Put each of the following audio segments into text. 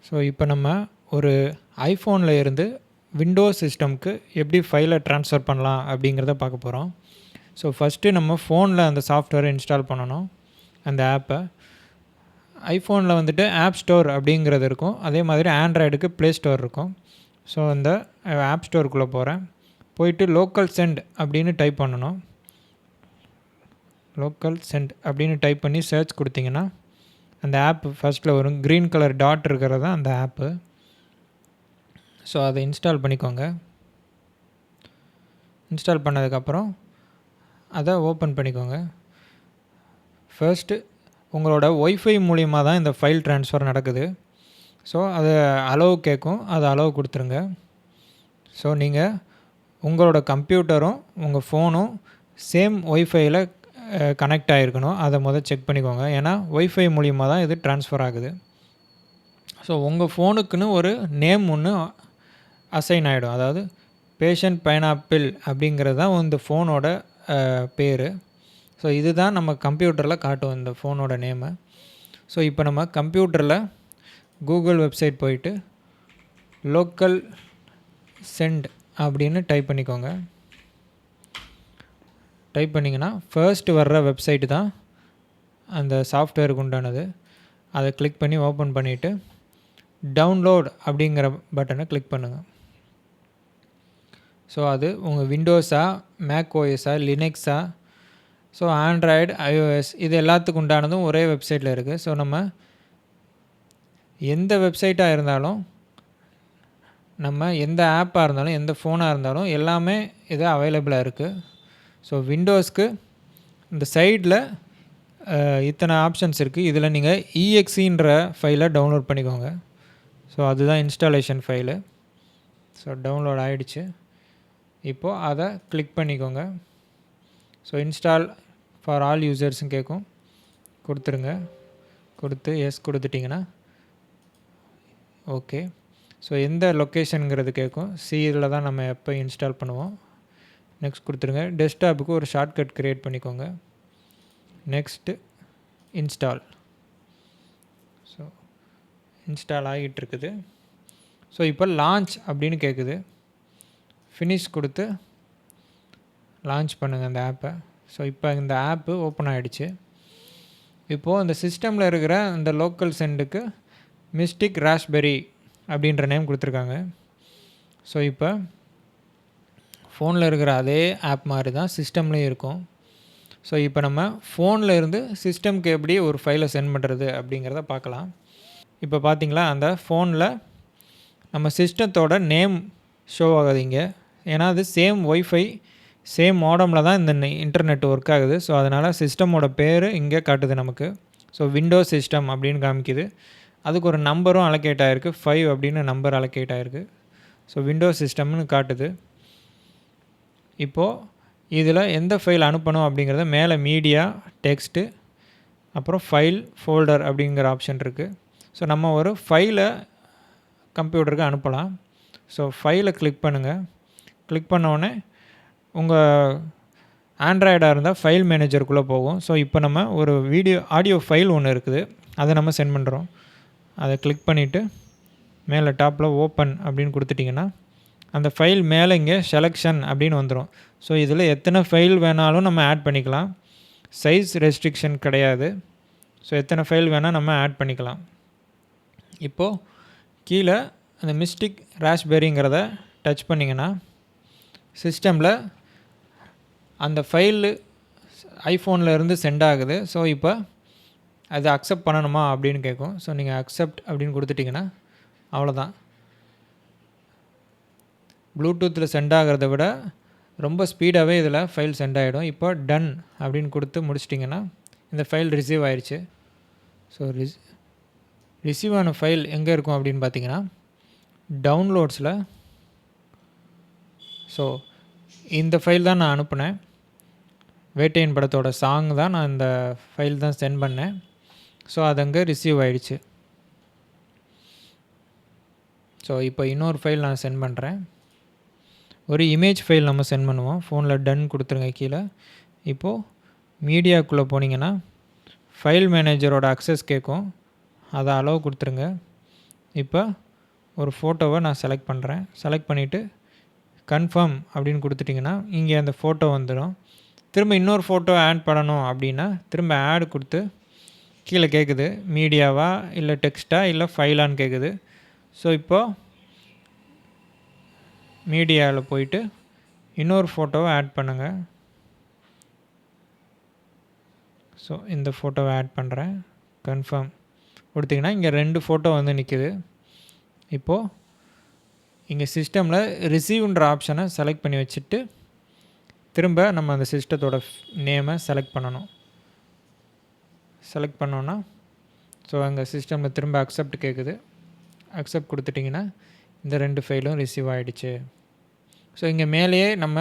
So இப்போ நம்ம ஒரு ஐஃபோனில் இருந்து விண்டோஸ் சிஸ்டம்க்கு எப்படி ஃபைலை ட்ரான்ஸ்ஃபர் பண்ணலாம் அப்படிங்கிறத பார்க்க போகிறோம். ஸோ ஃபஸ்ட்டு நம்ம ஃபோனில் அந்த சாஃப்ட்வேரை இன்ஸ்டால் பண்ணணும். அந்த ஆப்பை ஐஃபோனில் வந்துட்டு ஆப் ஸ்டோர் அப்படிங்கிறது இருக்கும். அதே மாதிரி ஆண்ட்ராய்டுக்கு ப்ளே ஸ்டோர் இருக்கும். ஸோ அந்த ஆப் ஸ்டோருக்குள்ளே போகிறேன். போயிட்டு லோக்கல் சென்ட் அப்படின்னு டைப் பண்ணணும். லோக்கல் சென்ட் அப்படின்னு டைப் பண்ணி சர்ச் கொடுத்தீங்கன்னா அந்த ஆப் ஃபஸ்ட்டில் வரும். க்ரீன் கலர் டாட் இருக்கிறது தான் அந்த ஆப்பு. ஸோ அதை இன்ஸ்டால் பண்ணிக்கோங்க. இன்ஸ்டால் பண்ணதுக்கப்புறம் அதை ஓப்பன் பண்ணிக்கோங்க. ஃபர்ஸ்ட்டு உங்களோட ஒய்ஃபை மூலிமா தான் இந்த ஃபைல் ட்ரான்ஸ்ஃபர் நடக்குது. ஸோ அதை அலோவ் கேட்கும், அதை அலோவ் கொடுத்துருங்க. ஸோ நீங்கள் உங்களோட கம்ப்யூட்டரும் உங்கள் ஃபோனும் சேம் ஒய்ஃபையில் கனெக்ட் ஆகிருக்கணும். அதை செக் பண்ணிக்கோங்க. ஏன்னா ஒய்ஃபை மூலிமா தான் இது ட்ரான்ஸ்ஃபர் ஆகுது. ஸோ உங்கள் ஃபோனுக்குன்னு ஒரு நேம் ஒன்று அசைன் ஆகிடும். அதாவது பேஷண்ட் பைனாப்பிள் அப்படிங்கிறது தான் இந்த ஃபோனோட பேர். ஸோ இதுதான் நம்ம கம்ப்யூட்டரில் காட்டும் இந்த ஃபோனோட நேமை. ஸோ இப்போ நம்ம கம்ப்யூட்டரில் கூகுள் வெப்சைட் போயிட்டு லோக்கல் சென்ட் அப்படின்னு டைப் பண்ணிக்கோங்க. டைப் பண்ணிங்கன்னா ஃபர்ஸ்ட் வர்ற வெப்சைட்டு தான் அந்த சாஃப்ட்வேருக்கு உண்டானது. அதை கிளிக் பண்ணி ஓப்பன் பண்ணிவிட்டு டவுன்லோட் அப்படிங்கிற பட்டனை கிளிக் பண்ணுங்கள். ஸோ அது உங்கள் விண்டோஸா, மேக் ஓஎஸா, லினக்ஸா, ஸோ ஆண்ட்ராய்டு, iOS இது எல்லாத்துக்கு உண்டானதும் ஒரே வெப்சைட்டில் இருக்குது. ஸோ நம்ம எந்த வெப்சைட்டாக இருந்தாலும், நம்ம எந்த ஆப்பாக இருந்தாலும், எந்த ஃபோனாக இருந்தாலும் எல்லாமே இது அவைலபிளாக இருக்குது. ஸோ விண்டோஸ்க்கு இந்த சைடில் இத்தனை ஆப்ஷன்ஸ் இருக்குது. இதில் நீங்கள் EXEன்ற ஃபைலை டவுன்லோட் பண்ணிக்கோங்க. ஸோ அதுதான் இன்ஸ்டாலேஷன் ஃபைலு. ஸோ டவுன்லோட் ஆகிடுச்சு. இப்போது அதை கிளிக் பண்ணிக்கோங்க. ஸோ இன்ஸ்டால் ஃபார் ஆல் யூசர்ஸும் கேட்கும், கொடுத்துருங்க. கொடுத்து எஸ் கொடுத்துட்டிங்கன்னா ஓகே. ஸோ எந்த லொக்கேஷனுங்கிறது கேட்கும். இதில் தான் நம்ம எப்போ இன்ஸ்டால் பண்ணுவோம். நெக்ஸ்ட் கொடுத்துருங்க. டெஸ்க்டாப்புக்கு ஒரு ஷார்ட்கட் க்ரியேட் பண்ணிக்கோங்க. Next install. ஸோ இன்ஸ்டால் ஆகிட்டு இருக்குது. ஸோ இப்போ லான்ச் அப்படின்னு கேட்குது. ஃபினிஷ் கொடுத்து லான்ச் பண்ணுங்கள் அந்த ஆப்பை. ஸோ இப்போ இந்த ஆப்பு ஓப்பன் ஆகிடுச்சு. இப்போது இந்த சிஸ்டமில் இருக்கிற இந்த லோக்கல் சென்டுக்கு மிஸ்டிக் ராஸ்பெரி அப்படின்ற நேம் கொடுத்துருக்காங்க. ஸோ இப்போ ஃபோனில் இருக்கிற அதே ஆப் மாதிரி தான் சிஸ்டம்லேயும் இருக்கும். ஸோ இப்போ நம்ம ஃபோனில் இருந்து சிஸ்டம்க்கு எப்படி ஒரு ஃபைலை சென்ட் பண்ணுறது அப்படிங்கிறத பார்க்கலாம். இப்போ பார்த்தீங்களா, அந்த ஃபோனில் நம்ம சிஸ்டத்தோட நேம் ஷோ ஆகுதுங்க. ஏன்னா அது சேம் ஒய்ஃபை சேம் மாடமில் தான் இந்த இன்டர்நெட் ஒர்க் ஆகுது. ஸோ அதனால் சிஸ்டமோட பேர் இங்கே காட்டுது நமக்கு. ஸோ விண்டோஸ் சிஸ்டம் அப்படின்னு காமிக்குது. அதுக்கு ஒரு நம்பரும் அலோகேட் ஆகிருக்கு. 5 அப்படின்னு நம்பர் அலோகேட் ஆகிருக்கு. ஸோ விண்டோஸ் சிஸ்டம்னு காட்டுது. இப்போது இதில் எந்த ஃபைல் அனுப்பணும் அப்படிங்கிறத மேலே மீடியா, டெக்ஸ்ட்டு, அப்புறம் ஃபைல், ஃபோல்டர் அப்படிங்கிற ஆப்ஷன் இருக்குது. ஸோ நம்ம ஒரு ஃபைலை கம்ப்யூட்டருக்கு அனுப்பலாம். ஸோ ஃபைலை கிளிக் பண்ணுங்கள். கிளிக் பண்ணோடனே உங்கள் ஆண்ட்ராய்டாக இருந்தால் ஃபைல் மேனேஜருக்குள்ளே போகும். ஸோ இப்போ நம்ம ஒரு ஆடியோ ஃபைல் ஒன்று இருக்குது, அதை நம்ம சென்ட் பண்ணுறோம். அதை கிளிக் பண்ணிவிட்டு மேலே டாப்பில் ஓப்பன் அப்படின்னு கொடுத்துட்டிங்கன்னா அந்த ஃபைல் மேலே இங்கே செலெக்ஷன் அப்படின்னு வந்துடும். ஸோ இதில் எத்தனை ஃபைல் வேணாலும் நம்ம ஆட் பண்ணிக்கலாம். சைஸ் ரெஸ்ட்ரிக்ஷன் கிடையாது. ஸோ எத்தனை ஃபைல் வேணால் நம்ம ஆட் பண்ணிக்கலாம். இப்போது கீழே அந்த மிஸ்டிக் ராஸ்பெரிங்கிறத டச் பண்ணிங்கன்னா சிஸ்டமில் அந்த ஃபைலு ஐஃபோனில் இருந்து சென்ட் ஆகுது. ஸோ இப்போ அதை அக்செப்ட் பண்ணணுமா அப்படின்னு கேட்கும். ஸோ நீங்கள் அக்செப்ட் அப்படின்னு கொடுத்துட்டிங்கன்னா அவ்வளோதான். ப்ளூடூத்தில் சென்ட் ஆகிறத விட ரொம்ப ஸ்பீடாகவே இதில் ஃபைல் சென்ட் ஆகிடும். இப்போ டன் அப்படின்னு கொடுத்து முடிச்சிட்டிங்கன்னா இந்த ஃபைல் ரிசீவ் ஆயிடுச்சு. ஸோ ரிசீவ் ஆன ஃபைல் எங்கே இருக்கும் அப்படின்னு பார்த்தீங்கன்னா டவுன்லோட்ஸில். ஸோ இந்த ஃபைல் தான் நான் அனுப்புனேன். வேட்டையின் படத்தோட சாங் தான் நான் இந்த ஃபைல் தான் சென்ட் பண்ணேன். ஸோ அது அங்கே ரிசீவ் ஆகிடுச்சு. ஸோ இப்போ இன்னொரு ஃபைல் நான் சென்ட் பண்ணுறேன். ஒரு இமேஜ் ஃபைல் நம்ம சென்ட் பண்ணுவோம். ஃபோனில் டன் கொடுத்துருங்க கீழே. இப்போது மீடியாக்குள்ளே போனீங்கன்னா ஃபைல் மேனேஜரோட அக்சஸ் கேட்கும், அதை அலோவ் கொடுத்துருங்க. இப்போ ஒரு ஃபோட்டோவை நான் செலக்ட் பண்ணுறேன். செலக்ட் பண்ணிவிட்டு கன்ஃபார்ம் அப்படின்னு கொடுத்துட்டிங்கன்னா இங்கே அந்த ஃபோட்டோ வந்துடும். திரும்ப இன்னொரு ஃபோட்டோ ஆட் பண்ணணும் அப்படின்னா திரும்ப ஆட் கொடுத்து கீழே கேட்குது மீடியாவா இல்லை டெக்ஸ்ட்டா இல்லை ஃபைலான்னு கேட்குது. ஸோ இப்போது மீடியாவில் போயிட்டு இன்னொரு ஃபோட்டோவை ஆட் பண்ணுங்கள். ஸோ இந்த ஃபோட்டோவை ஆட் பண்ணுறேன். கன்ஃபார்ம் கொடுத்திங்கன்னா இங்கே 2 ஃபோட்டோ வந்து நிற்குது. இப்போது இங்கே சிஸ்டமில் ரிசீவ்ன்ற ஆப்ஷனை செலக்ட் பண்ணி வச்சுட்டு திரும்ப நம்ம அந்த சிஸ்டத்தோட நேமை செலக்ட் பண்ணணும். செலக்ட் பண்ணோன்னா ஸோ அங்கே சிஸ்டமில் திரும்ப அக்செப்ட் கேட்குது. அக்செப்ட் கொடுத்துட்டிங்கன்னா இந்த 2 ஃபைலும் ரிசீவ் ஆகிடுச்சு. ஸோ இங்கே மேலேயே நம்ம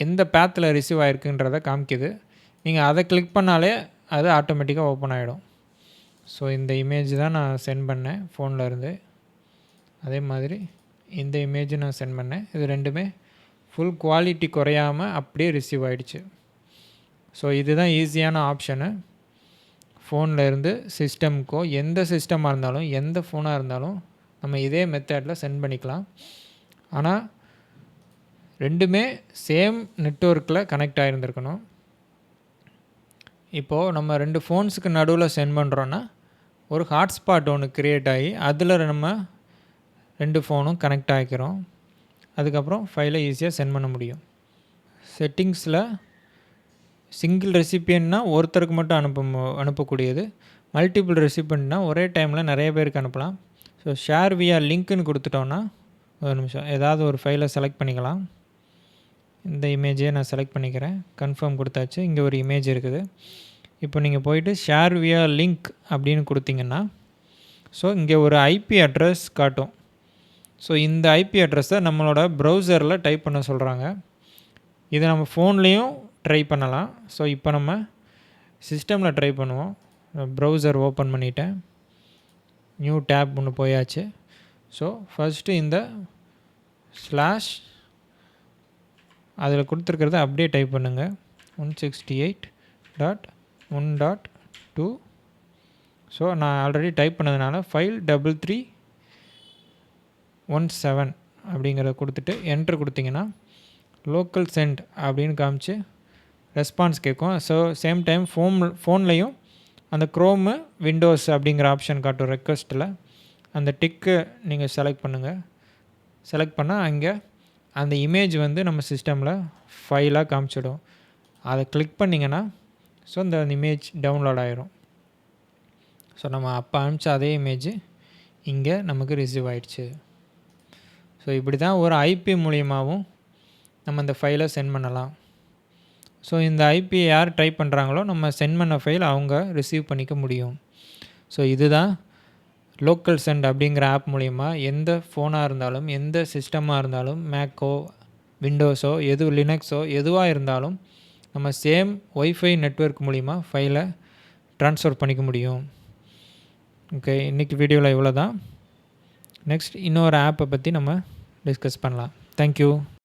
எந்த பேத்தில் ரிசீவ் ஆகிருக்குன்றதை காமிக்குது. நீங்கள் அதை கிளிக் பண்ணாலே அது ஆட்டோமேட்டிக்காக ஓப்பன் ஆகிடும். ஸோ இந்த இமேஜ் தான் நான் சென்ட் பண்ணேன் ஃபோனில் இருந்து. அதே மாதிரி இந்த இமேஜ் நான் சென்ட் பண்ணேன். இது ரெண்டுமே ஃபுல் குவாலிட்டி குறையாமல் அப்படியே ரிசீவ் ஆகிடுச்சு. ஸோ இதுதான் ஈஸியான ஆப்ஷனு. ஃபோனில் இருந்து சிஸ்டமுக்கோ எந்த சிஸ்டமாக இருந்தாலும் எந்த ஃபோனாக இருந்தாலும் நம்ம இதே மெத்தடில் சென்ட் பண்ணிக்கலாம். ஆனால் ரெண்டுமே சேம் நெட்வொர்க்கில் கனெக்ட் ஆகிருந்துருக்கணும். இப்போது நம்ம 2 ஃபோன்ஸுக்கு நடுவில் சென்ட் பண்ணுறோன்னா ஒரு ஹாட்ஸ்பாட் ஒன்று க்ரியேட் ஆகி அதில் நம்ம 2 ஃபோனும் கனெக்ட் ஆகிக்கிறோம். அதுக்கப்புறம் ஃபைலை ஈஸியாக சென்ட் பண்ண முடியும். செட்டிங்ஸில் சிங்கிள் ரெசிபியன்னா ஒருத்தருக்கு மட்டும் அனுப்பக்கூடியது. மல்டிபிள் ரெசிபியன்னா ஒரே டைமில் நிறைய பேருக்கு அனுப்பலாம். ஸோ ஷேர் வியா லிங்க்குன்னு கொடுத்துட்டோன்னா ஒரு நிமிஷம் ஏதாவது ஒரு ஃபைலை செலக்ட் பண்ணிக்கலாம். இந்த இமேஜை நான் செலக்ட் பண்ணிக்கிறேன். கன்ஃபார்ம் கொடுத்தாச்சு. இங்கே ஒரு இமேஜ் இருக்குது. இப்போ நீங்கள் போயிட்டு ஷேர் வியா லிங்க் அப்படின்னு கொடுத்தீங்கன்னா ஸோ இங்கே ஒரு ஐபி அட்ரஸ் காட்டும். ஸோ இந்த ஐபி அட்ரஸை நம்மளோட ப்ரௌசரில் டைப் பண்ண சொல்கிறாங்க. இதை நம்ம ஃபோன்லேயும் ட்ரை பண்ணலாம். ஸோ இப்போ நம்ம சிஸ்டமில் ட்ரை பண்ணுவோம். ப்ரௌசர் ஓப்பன் பண்ணிட்டேன். நியூ டேப் ஒன்று போயாச்சு. ஸோ ஃபஸ்ட்டு இந்த ஸ்லாஷ் அதில் கொடுத்துருக்கிறத அப்படியே டைப் பண்ணுங்கள். 168.1.2. ஸோ நான் ஆல்ரெடி டைப் பண்ணதுனால 53317 அப்படிங்கிறத கொடுத்துட்டு என்ட்ரு கொடுத்தீங்கன்னா லோக்கல் சென்ட் அப்படின்னு காமிச்சு ரெஸ்பான்ஸ் கேட்கும். ஸோ சேம் டைம் ஃபோன்லேயும் அந்த க்ரோமு விண்டோஸ் அப்படிங்கிற ஆப்ஷன் காட்டும். ரெக்வஸ்ட்டில் அந்த டிக்கு நீங்கள் செலக்ட் பண்ணுங்கள். செலக்ட் பண்ணால் அங்கே அந்த இமேஜ் வந்து நம்ம சிஸ்டமில் ஃபைலாக காமிச்சிடும். அதை கிளிக் பண்ணிங்கன்னா ஸோ இந்த இமேஜ் டவுன்லோட் ஆகிரும். ஸோ நம்ம அப்போ அனுப்பிச்ச அதே இமேஜ் இங்கே நமக்கு ரிசீவ் ஆகிடுச்சு. ஸோ இப்படி தான் ஒரு ஐபி மூலியமாகவும் நம்ம இந்த ஃபைலை சென்ட் பண்ணலாம். ஸோ இந்த ஐபி யார் டைப் பண்ணுறாங்களோ நம்ம சென்ட் பண்ண ஃபைல் அவங்க ரிசீவ் பண்ணிக்க முடியும். ஸோ இதுதான் லோக்கல் சென்ட் அப்படிங்கிற ஆப் மூலிமா எந்த ஃபோனாக இருந்தாலும் எந்த சிஸ்டமாக இருந்தாலும் மேக்கோ விண்டோஸோ லினக்ஸோ எதுவாக இருந்தாலும் நம்ம சேம் ஒய்ஃபை நெட்வொர்க் மூலிமா ஃபைலை ட்ரான்ஸ்ஃபர் பண்ணிக்க முடியும். ஓகே, இன்றைக்கி வீடியோவில் இவ்வளோ தான். நெக்ஸ்ட் இன்னொரு ஆப்பை பற்றி நம்ம டிஸ்கஸ் பண்ணலாம். தேங்க்யூ.